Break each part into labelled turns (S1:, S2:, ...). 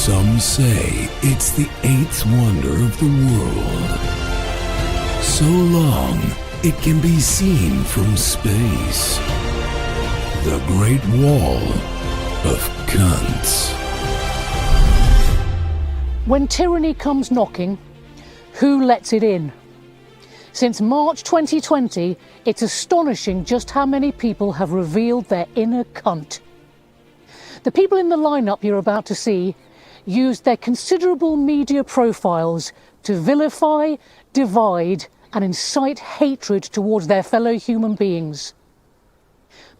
S1: Some say it's the eighth wonder of the world. So long, it can be seen from space. The Great Wall of Cunts.
S2: When tyranny comes knocking, who lets it in? Since March 2020, it's astonishing just how many people have revealed their inner cunt. The people in the lineup you're about to see used their considerable media profiles to vilify, divide, and incite hatred towards their fellow human beings.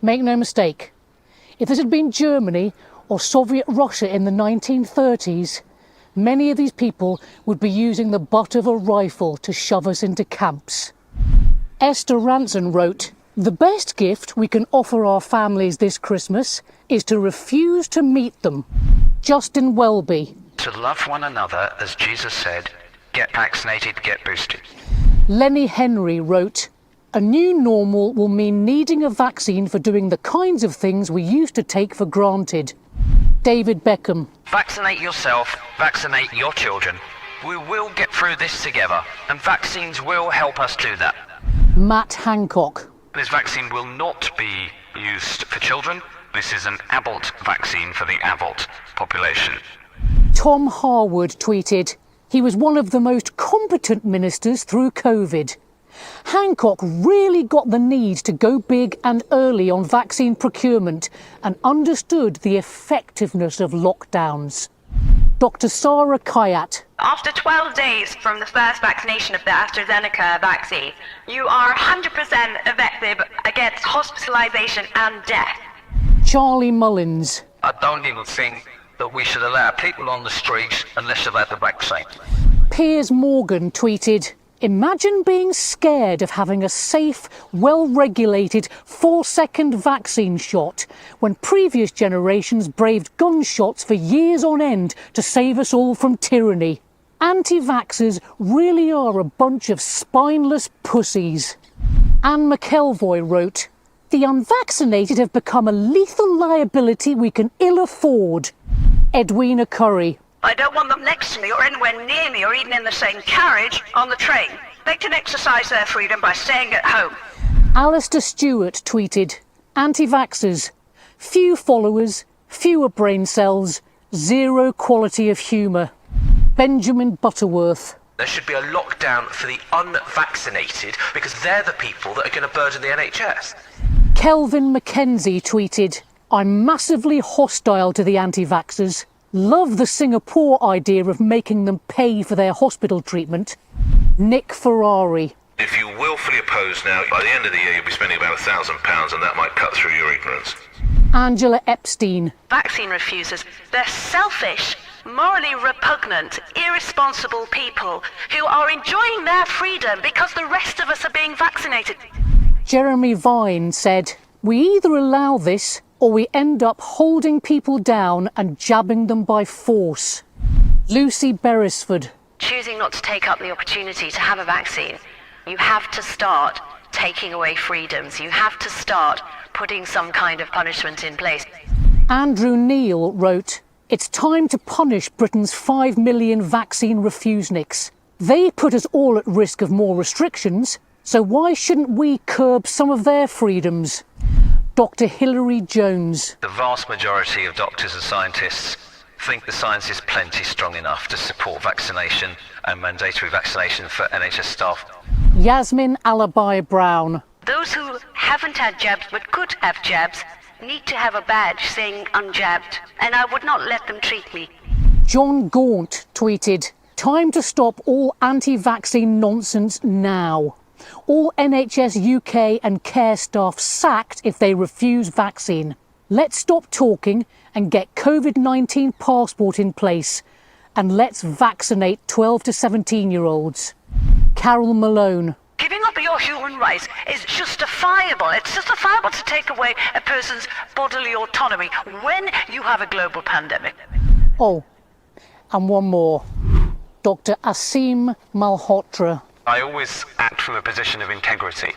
S2: Make no mistake, if this had been Germany or Soviet Russia in the 1930s, many of these people would be using the butt of a rifle to shove us into camps. Esther Ranson wrote, "The best gift we can offer our families this Christmas is to refuse to meet them." Justin Welby.
S3: To love one another, as Jesus said, get vaccinated, get boosted.
S2: Lenny Henry wrote, "A new normal will mean needing a vaccine for doing the kinds of things we used to take for granted." David Beckham.
S3: Vaccinate yourself, vaccinate your children. We will get through this together, and vaccines will help us do that.
S2: Matt Hancock.
S3: This vaccine will not be used for children. This is an adult vaccine for the adult population.
S2: Tom Harwood tweeted, "He was one of the most competent ministers through COVID. Hancock really got the need to go big and early on vaccine procurement and understood the effectiveness of lockdowns." Dr. Sarah Kayat.
S4: After 12 days from the first vaccination of the AstraZeneca vaccine, you are 100% effective against hospitalization and death.
S2: Charlie Mullins.
S5: I don't even think that we should allow people on the streets unless they've had the vaccine.
S2: Piers Morgan tweeted, "Imagine being scared of having a safe, well-regulated 4-second vaccine shot when previous generations braved gunshots for years on end to save us all from tyranny. Anti-vaxxers really are a bunch of spineless pussies." Anne McElvoy wrote, "The unvaccinated have become a lethal liability we can ill afford." Edwina Curry.
S4: I don't want them next to me or anywhere near me or even in the same carriage on the train. They can exercise their freedom by staying at home.
S2: Alistair Stewart tweeted, "Anti-vaxxers, few followers, fewer brain cells, zero quality of humour." Benjamin Butterworth.
S6: There should be a lockdown for the unvaccinated because they're the people that are going to burden the NHS.
S2: Kelvin Mackenzie tweeted, "I'm massively hostile to the anti-vaxxers. Love the Singapore idea of making them pay for their hospital treatment." Nick Ferrari.
S7: If you willfully oppose now, by the end of the year you'll be spending about £1,000 and that might cut through your ignorance.
S2: Angela Epstein.
S4: Vaccine refusers, they're selfish, morally repugnant, irresponsible people who are enjoying their freedom because the rest of us are being vaccinated.
S2: Jeremy Vine said, "We either allow this or we end up holding people down and jabbing them by force." Lucy Beresford.
S4: Choosing not to take up the opportunity to have a vaccine, you have to start taking away freedoms. You have to start putting some kind of punishment in place.
S2: Andrew Neil wrote, "It's time to punish Britain's 5 million vaccine refuseniks. They put us all at risk of more restrictions, so why shouldn't we curb some of their freedoms?" Dr. Hilary Jones.
S5: The vast majority of doctors and scientists think the science is plenty strong enough to support vaccination and mandatory vaccination for NHS staff.
S2: Yasmin Alabai Brown.
S4: Those who haven't had jabs but could have jabs need to have a badge saying unjabbed, and I would not let them treat me.
S2: John Gaunt tweeted, "Time to stop all anti-vaccine nonsense now. All NHS UK and care staff sacked if they refuse vaccine. Let's stop talking and get COVID-19 passport in place. And let's vaccinate 12 to 17-year-olds. Carol Malone.
S4: Giving up your human rights is justifiable. It's justifiable to take away a person's bodily autonomy when you have a global pandemic.
S2: Oh, and one more. Dr. Asim Malhotra.
S3: I always act from a position of integrity.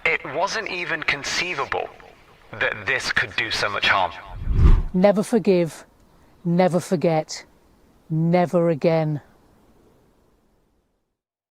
S3: It wasn't even conceivable that this could do so much harm.
S2: Never forgive, never forget. Never again.